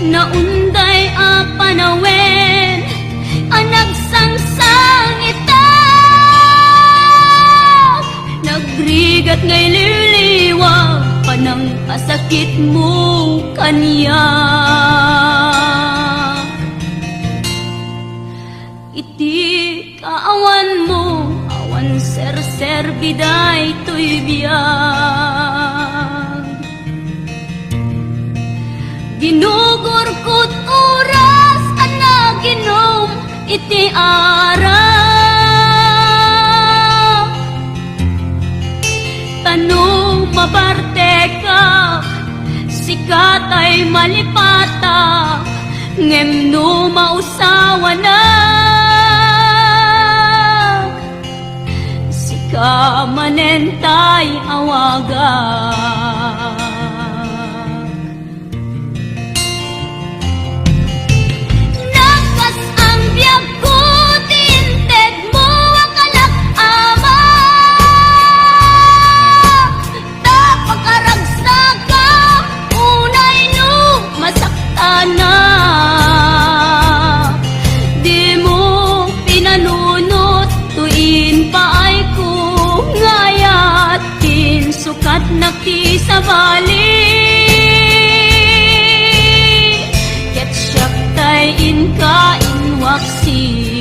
naunday a panawen anak sangsang ita nagrigat ngay liliwag panang kasakit mo kanya iti kaawan mo awan ser biday to'y biyag ginugor ko't oras anak ginom iti ara tanong maparte ka sikat ay malipata ngem no mausawa na sika manentay awaga sukat nakti sa bali ket siyak tay inka inwaksi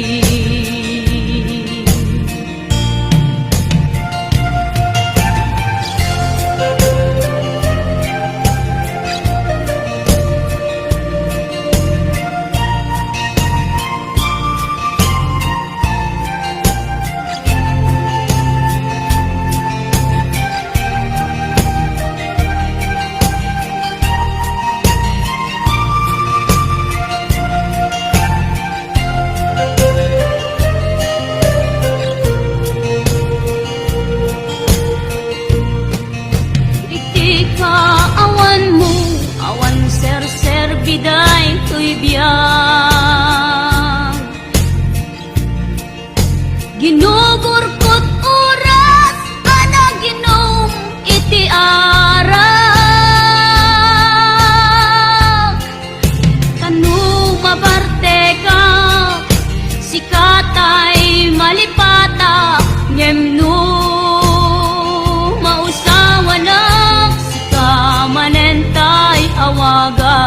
biday to'y biyag ginugor ko't oras ana ginom iti ara tanong mabarte ka sikatay malipata ngem no mausawa na sika manentay awaga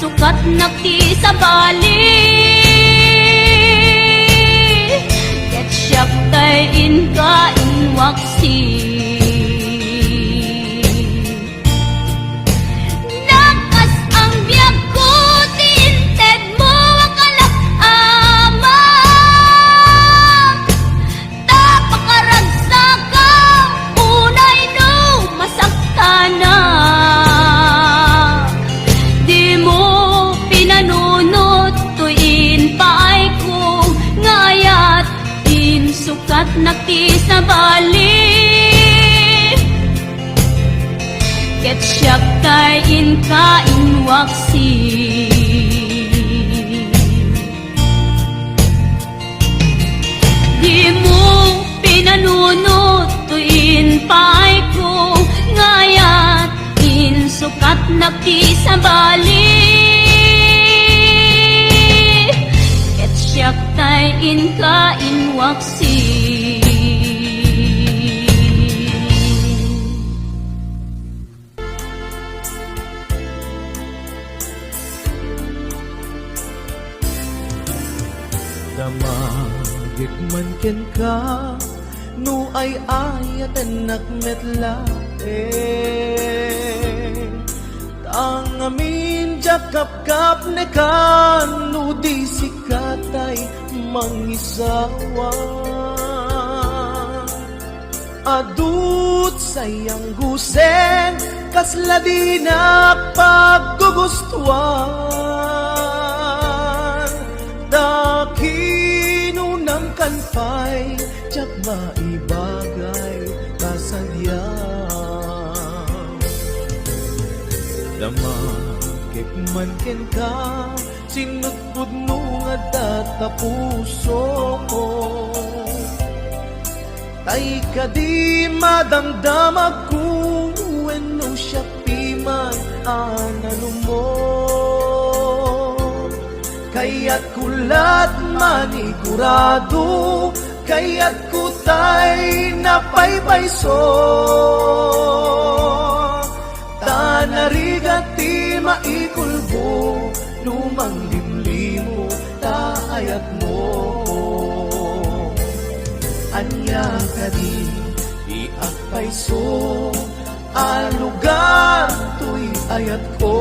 sukat nakti sa bali ket siyak tay inka inwaksi nakas ang biyag ko tinted mo akalak ama tapakaragsak ka unay no masaktana sukat nakti sa bali ket siyak tay inka inwaksi di mo pinanunot tuin paay ko ngayat in sukat nakti sa bali siyak tay inka inwaksi damagit man ken ka no ay ayatan nakmetla ang amin jakap-kap ne kan no di sikatay mangisawa adut sayang gusen kasla di na paggugustuhan daki maibagay kasadya. Damakik man ken ka, sinutpud mo nga data puso ko. Tay ka di madamdamag ko, wenno siya piman analo mo. Kaya't kulat manigurado, kaya't kutay napaypayso. Tanarigat ti maikulbo, lumang limlimo taayat mo. Anya ka di akpayso, alugar tuy ayat ko.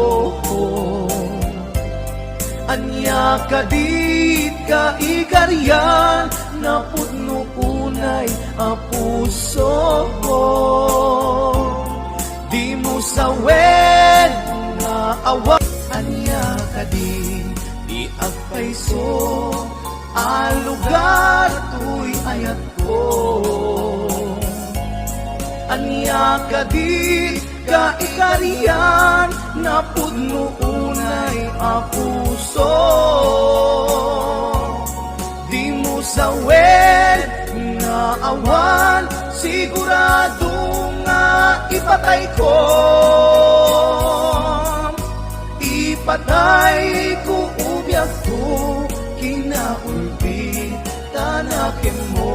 Anya ka di ka ikaryan, napudno unay a puso ko. Di mo sawed nga awa. Anya ka di agpayso, alugar tuy ayat ko. Anya ka di ka ikariyan, napudno unay a puso. Di mo sawed nga awan, sigurado nga ipatay ko. Ipatay ko ubyak ko, kinaulpi tanakin mo.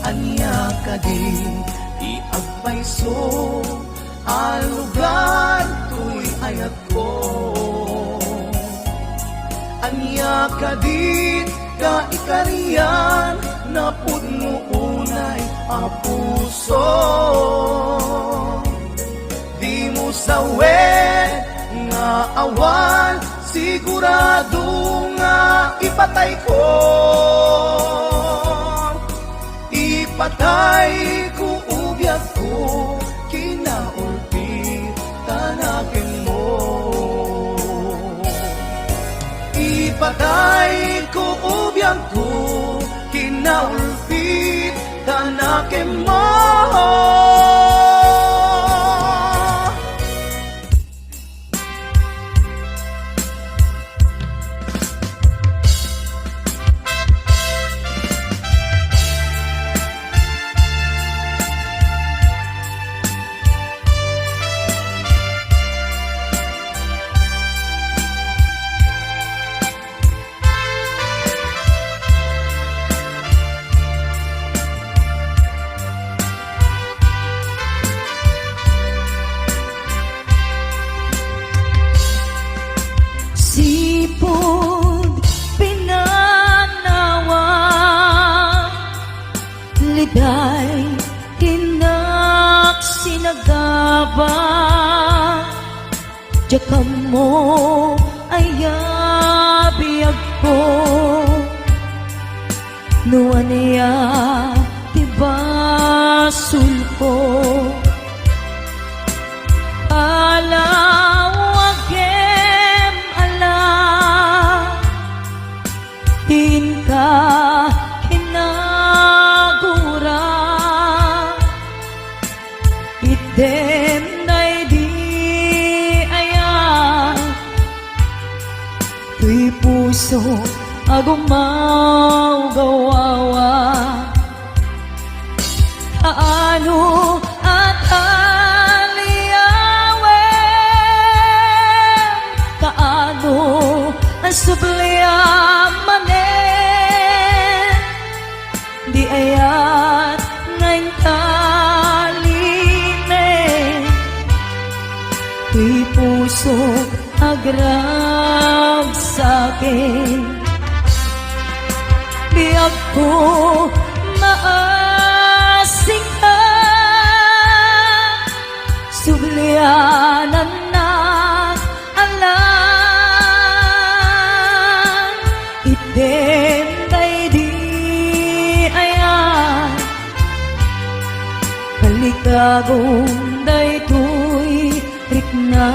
Anya ka di agpayso, alugar tuy ayat ko. Anya ka di ka ikariyan, napudno unay a puso. Di mo sawed nga awan, sigurado nga ipatay ko. Ipatay ko ubyak ko, kinaulpi tanakin mo. Ipatay ko ubyak ko, kinaulpi tanakin mo. Sipod pinanawa, liday hinak sinagaba. Jakam mo ay abiyag ko, nuan niya tibasul ko. Alawagem ala, din ka kinagura. Item na'y di ayan, tuy puso agumaw gawawa. Kaano at aliyawen, kaano ang subliamanen. Di ayat ngayon taline, tuy puso agrab sa'kin. Biyag ko maasing ka, sublianan na alam. Item na'y di ayan, kalikagong daytoy rikna.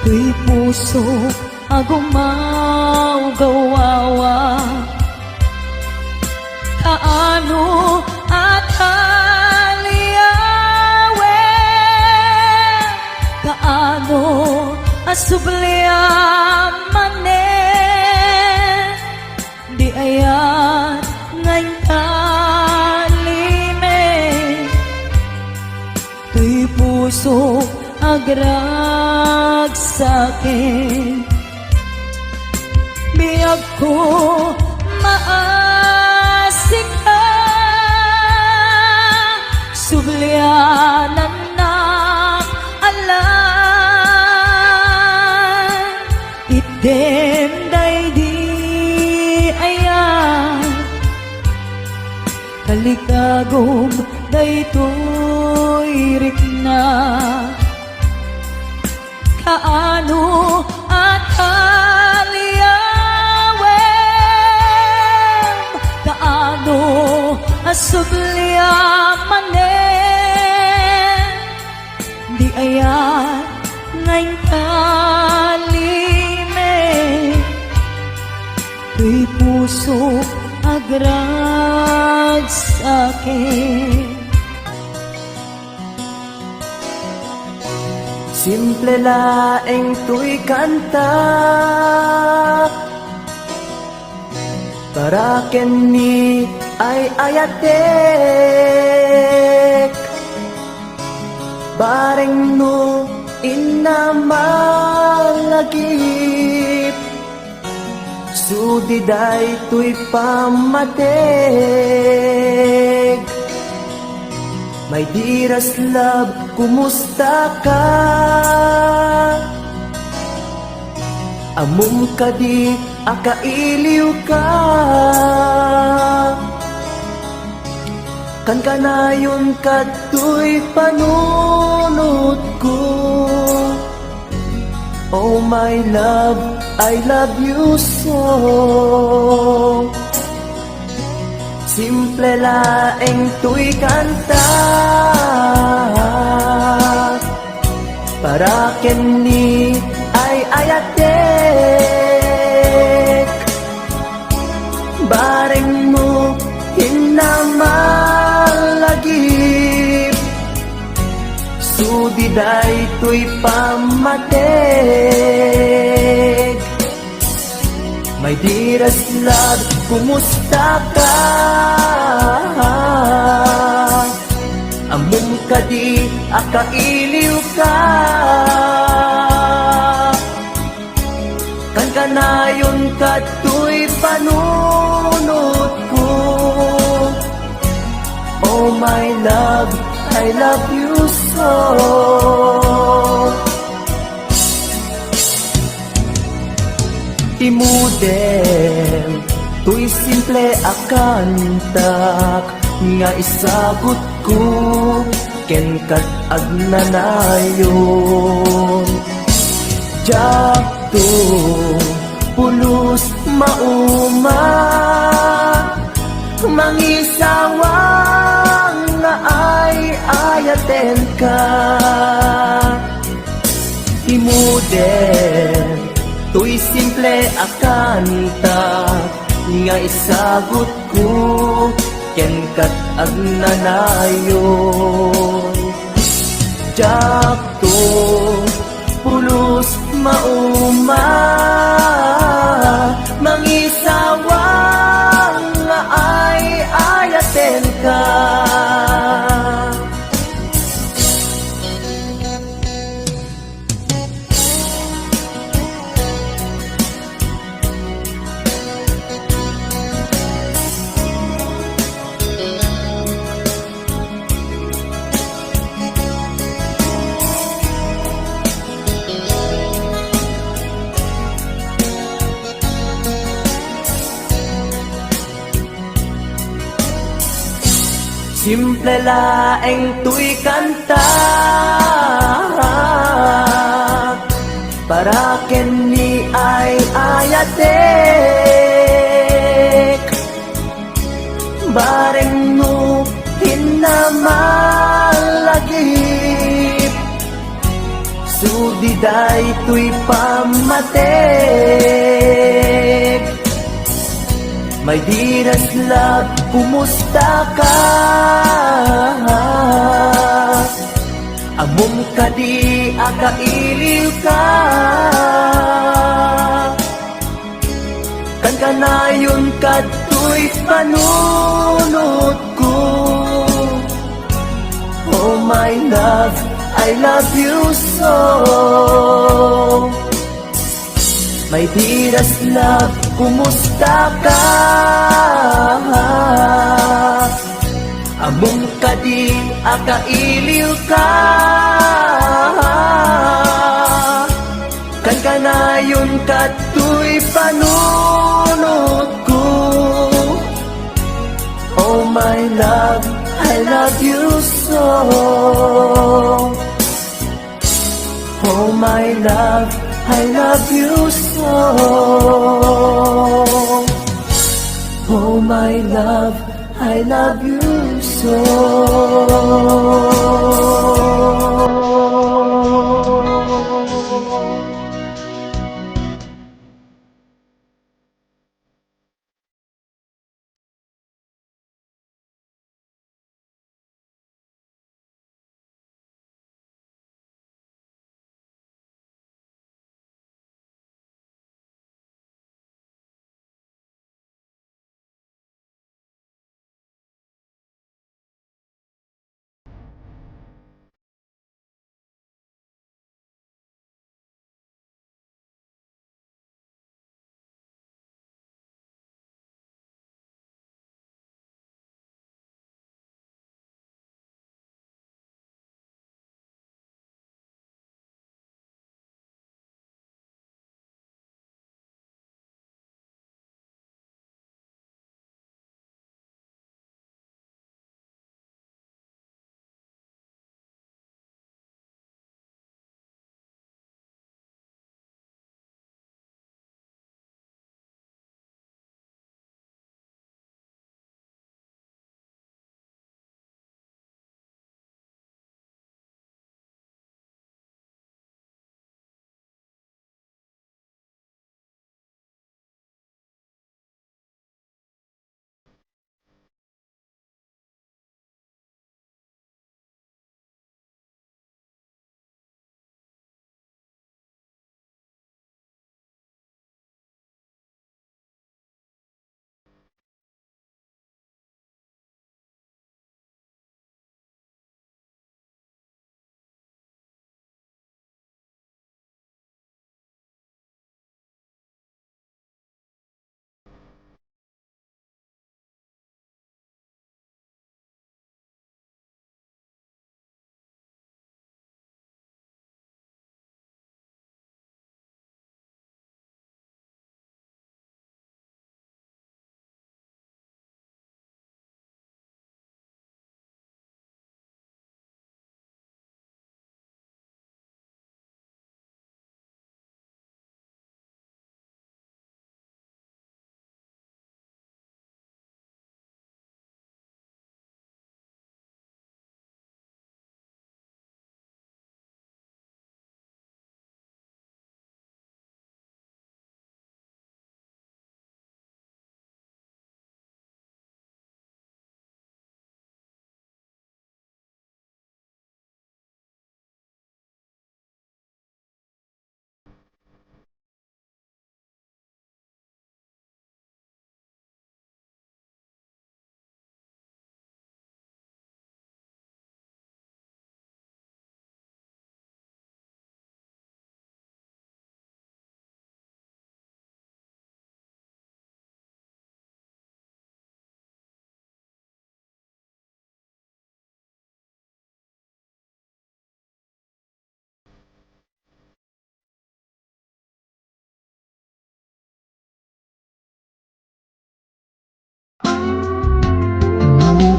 tuy puso agumaw gawawa. Kaano at haliyawe, kaano asubliamane, di ayat ngayon kalime, tuy puso agrag sa'kin. Biyag ko maasik ka, sublianan na alam, item day di ayan, kalikagom day tuyrik na. Kaano at haliyawem, kaano asubliamane, di ayan ngayon kalime, tuy puso agrag sa'kin. Simple laeng tuy kanta, para kenni ay ayatek, bareng no inamalagip, sudiday tuy pamatek. My dearest love, kumusta ka? Amum ka di, akailiw ka. Kan kanayon ka tuy panunod ko. Oh my love, I love you so. Simple laeng tuy kanta, para kenni ay ayatek, bareng mo hinamalagip, sudiday tuy pamatek. My dearest love, kumusta ka? Amum ka di, akailiw ka. Kan kanayon ka tuy panunod ko. Oh my love, I love you so. Imudem, tuy simple akantak, nga isagot ko, ken kat agnanayon. Jakto, pulos mauma, mangisawang nga ay ayaten ka. Imudem, tuy simple akanta, nga isagot ko, ken kat agnanayon. Jakto, pulos mauma, mangisawang nga ay ayaten ka. Simple laeng tuy kanta, para kenni ay ayatek, bareng no hinamalagip, di daytoy pamatek. My dearest love, kumusta ka? Amom ka di akailiw ka. Kan kanayon kato'y panunod ko. Oh my love, I love you so. My dearest love, kumusta ka? Among ka di akailiw ka. Kan kanayon kato'y panunod ko. Oh my love, I love you so. Oh my love, I love you so. Oh my love, I love you so.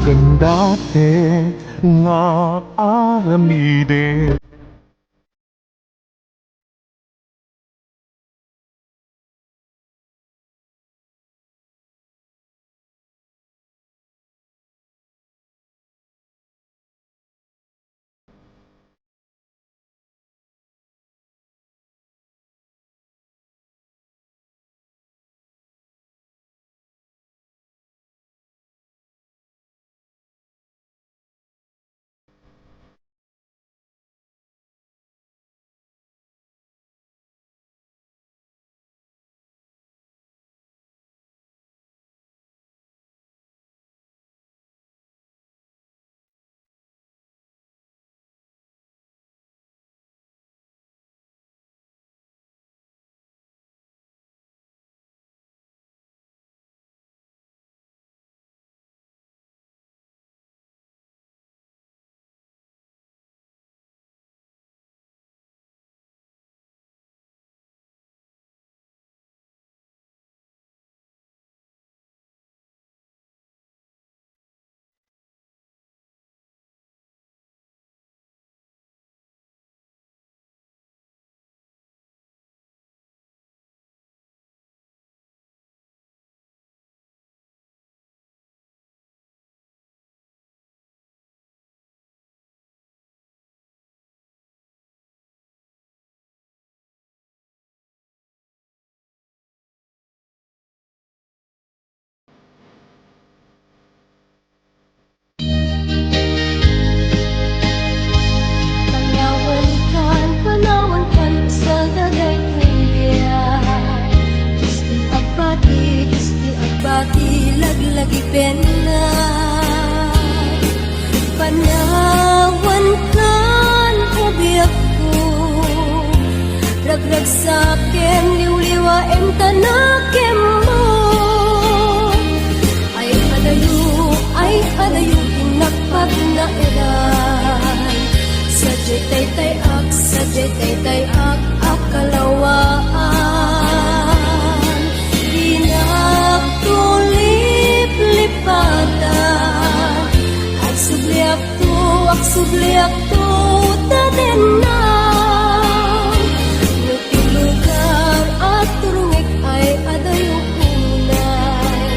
Gandate nga aramide lagi pena. Panawan kan ubiyak ko, ragrag sa akin, liwliwain tanakim mo. Ay adayo, tinakpag na ilan. Sadyay tay ak, akalawaan. Dinagtulip lipatan, ak subliak to, taden na. Nutilugar at turungik ay adayo unay.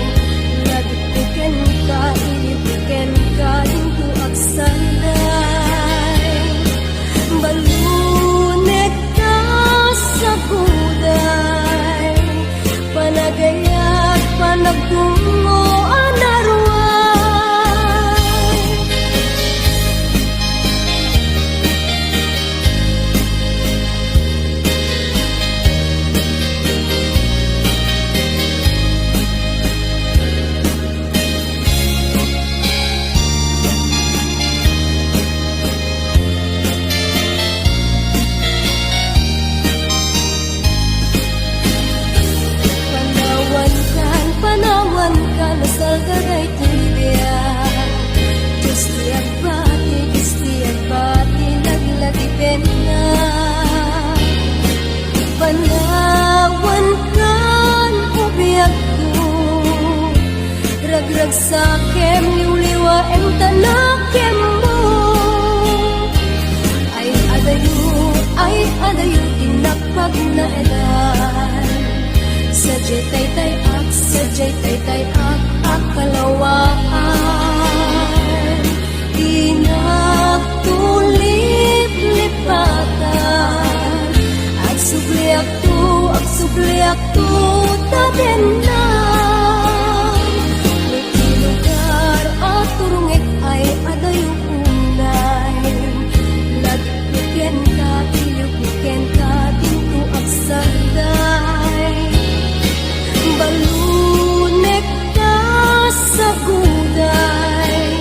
Nagitiken ka, inibiken ka, hinto ak sanday. Balunek ka sa buday, panagayat, panagtungo, anarway. Panawan ka, nasal ka kay tulibiyan. Diyos tiyak bati, naglagi pena. Panawan ka, ubiyak ko, ragrag sa akin, liwliwain tanakim mo. Ay adayo, tinakpag na elan. Sadyay tay ak, akalawaan. Dinagtulip lipatan, ak subliak to, taden na. Nutilugar at turungik ay adayo unay. Lagpiken ka, ilupiken ka, tinto ak sanday. Balunek ka sa guday,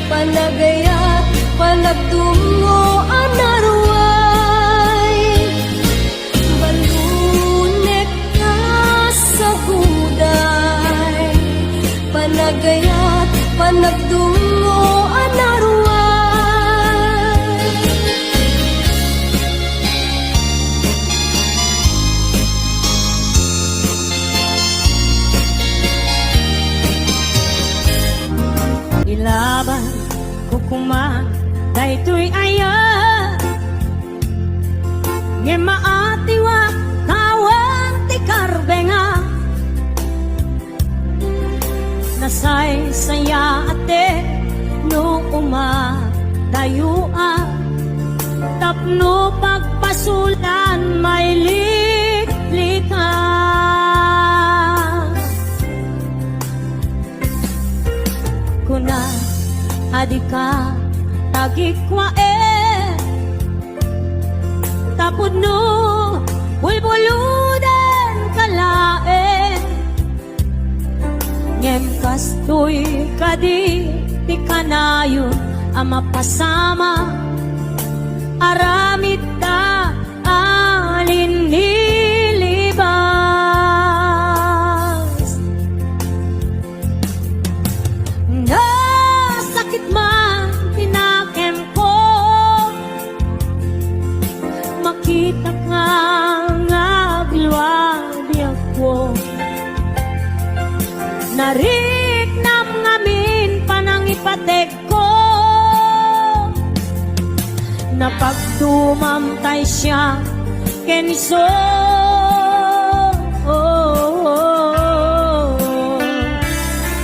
panagayat, panagtungo, anarway. Balunek ka sa guday, panagayat, panagtungo, anarway. Ilaban ko kuma daytoy aya nge maatiwa kawan ti karbenga nasay saya ate no uma dayua tapno pagpasulan may liklikan. Kuna adika tagikwa tapod no bulbuludan kalaen ngem kastoy kadi ti kanayon ang mapasama aramid ta alin nilibas nasakit man tinakem ko makita ka ngagluwadi ako nariknam ngamin panangipatek ko napagdumamtay siya keniso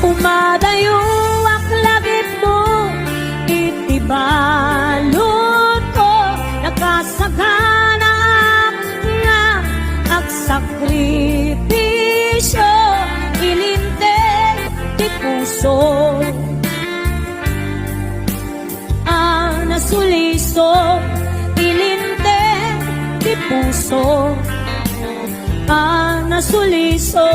umadayo aklagip mo itibalot ko nakasagana nga agsakripisyo ilinteg ti puso nasuliso ilinteg ti puso nasuliso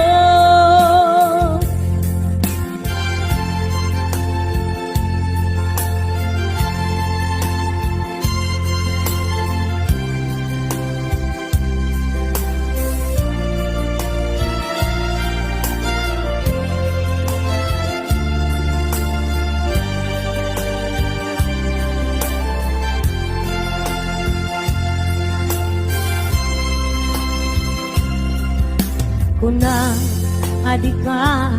kuna adika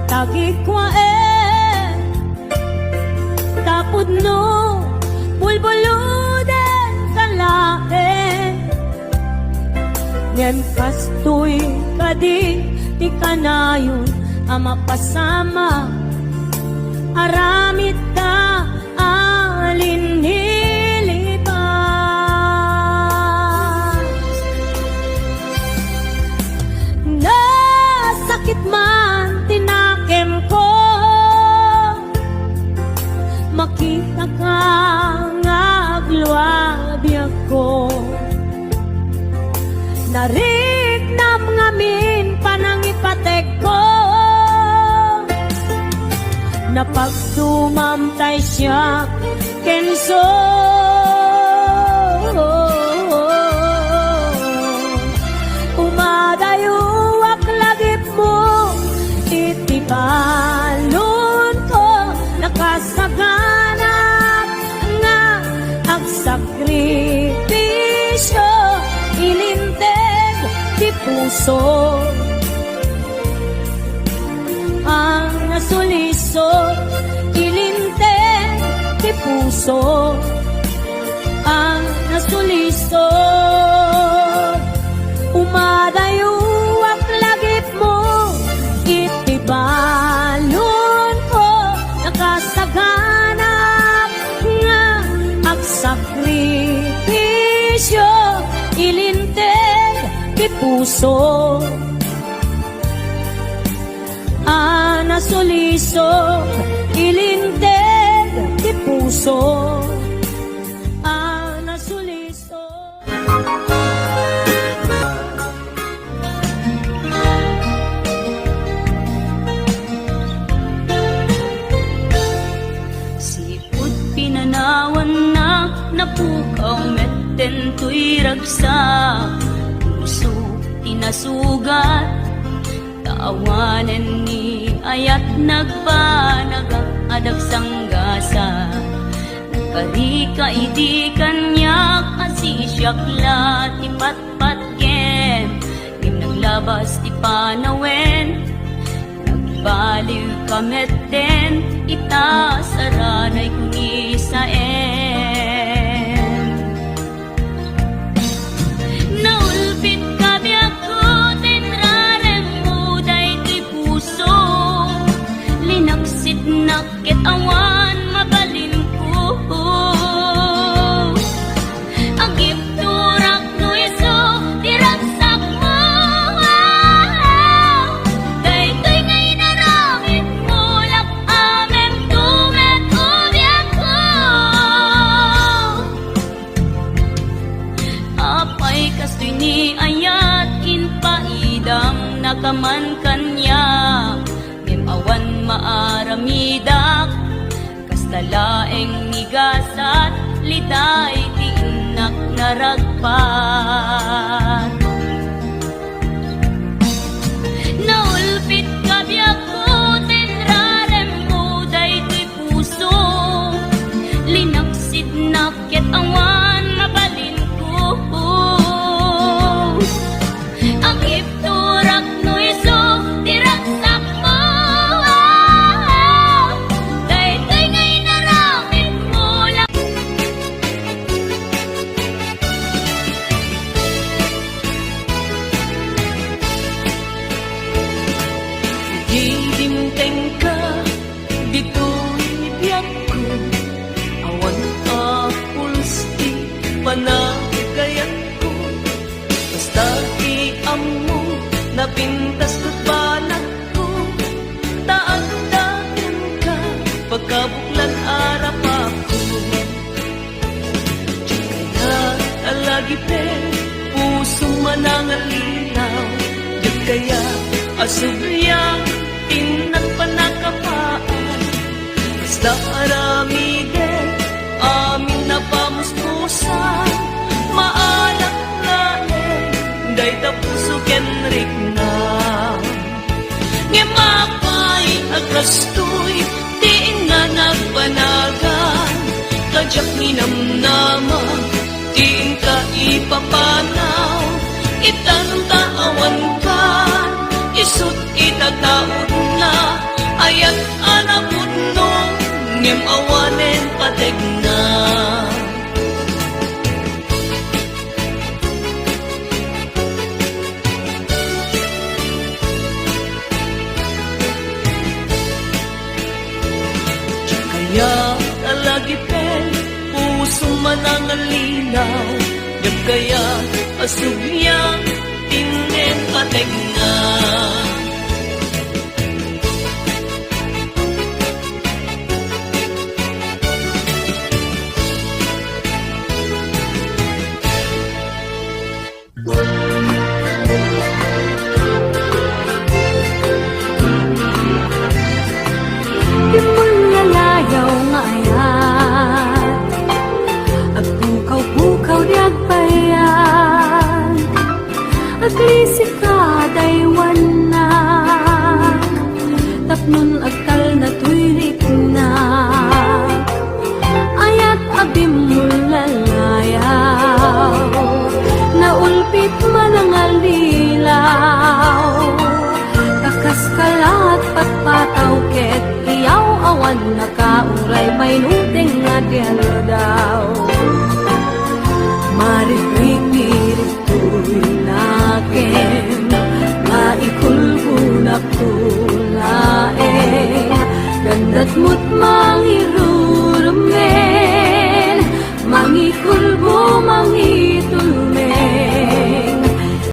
tagi kwa tapod no bulbuluden kalae ngem kastoy kadi ti kanayon ama pasama aramid ta alin nilibas nasakit man tinakem ko makita ka ngagluabya ko nariknam ngamin panangipatek ko napagsumamtay siya kenso umadayuak lagip mo itibalon ko nakasaganap nga agsakripisyo ilinteg di puso ang nasuliso ilinteg di puso ang nasuliso umadayuak lagip mo itibalon ko nakasaganap nga agsakripisyo ilinteg di puso ang nasuliso ilinteg di puso ang nasuliso. Sipod pinanawan na napukaw metten to'y ragsak puso tinasugat taawanan ni ayat nagpanagak adag sanggasa nakarika idi kanyak asisyakla ti patpatken ngim naglabas ti panawen nagbaliw kametten ita saranay kuni saen naulpit kami ako tinrarem mo day ti puso linaksit nakit awan mabalin ko agip turak no iso diragsak mo daytoy ngay naramit mo lak amem tumet ubiak ko apay kastoy ni ayat inpaidam nakaman kanya ngem awan maaramidak kastalaeng nigasat liday ti inak naragpat naulpit kabyak ko tinrarem mo day ti puso linaksid nakit awan mabalin ko agip turak no iso diragsak mo daytoy ngay naramit mo lang Didimteng ka, dito'y biyak ko. Awan apulos di panagayat ko. Basta iamo, napintas ko't balat ko. Taag-dagan ka, pagkabuklan arap ako. Kaya alagi pe, puso manangalilaw. Diyan kaya asubyang tinang panakapaan basta aramide amin na pamuspusan maalak lain day tapuso kenrik na ngimapay agrastoy tiin nga nagpanagan kajak ninamnama tiin ka ipapanaw itanong taawan ka awanen pategna. Kaya talagi pen, puso manangalinaw, yag kaya asubiyang tingen pategna. Di mo lalayaw nga ayan, at pukaw-pukaw di agbayan, aglisi ka daywan na, tapnon agtal na tuyrip na, ayat abim mo lalayaw, naulpit manangalilaw, kakaskalat patpataw ket iyaw awan nakauray may nuteng nga dialo daw. Maripit-mirito'y nakin, maikulbunak tulae, ganda't mo't mangirurumen, mangikulbo,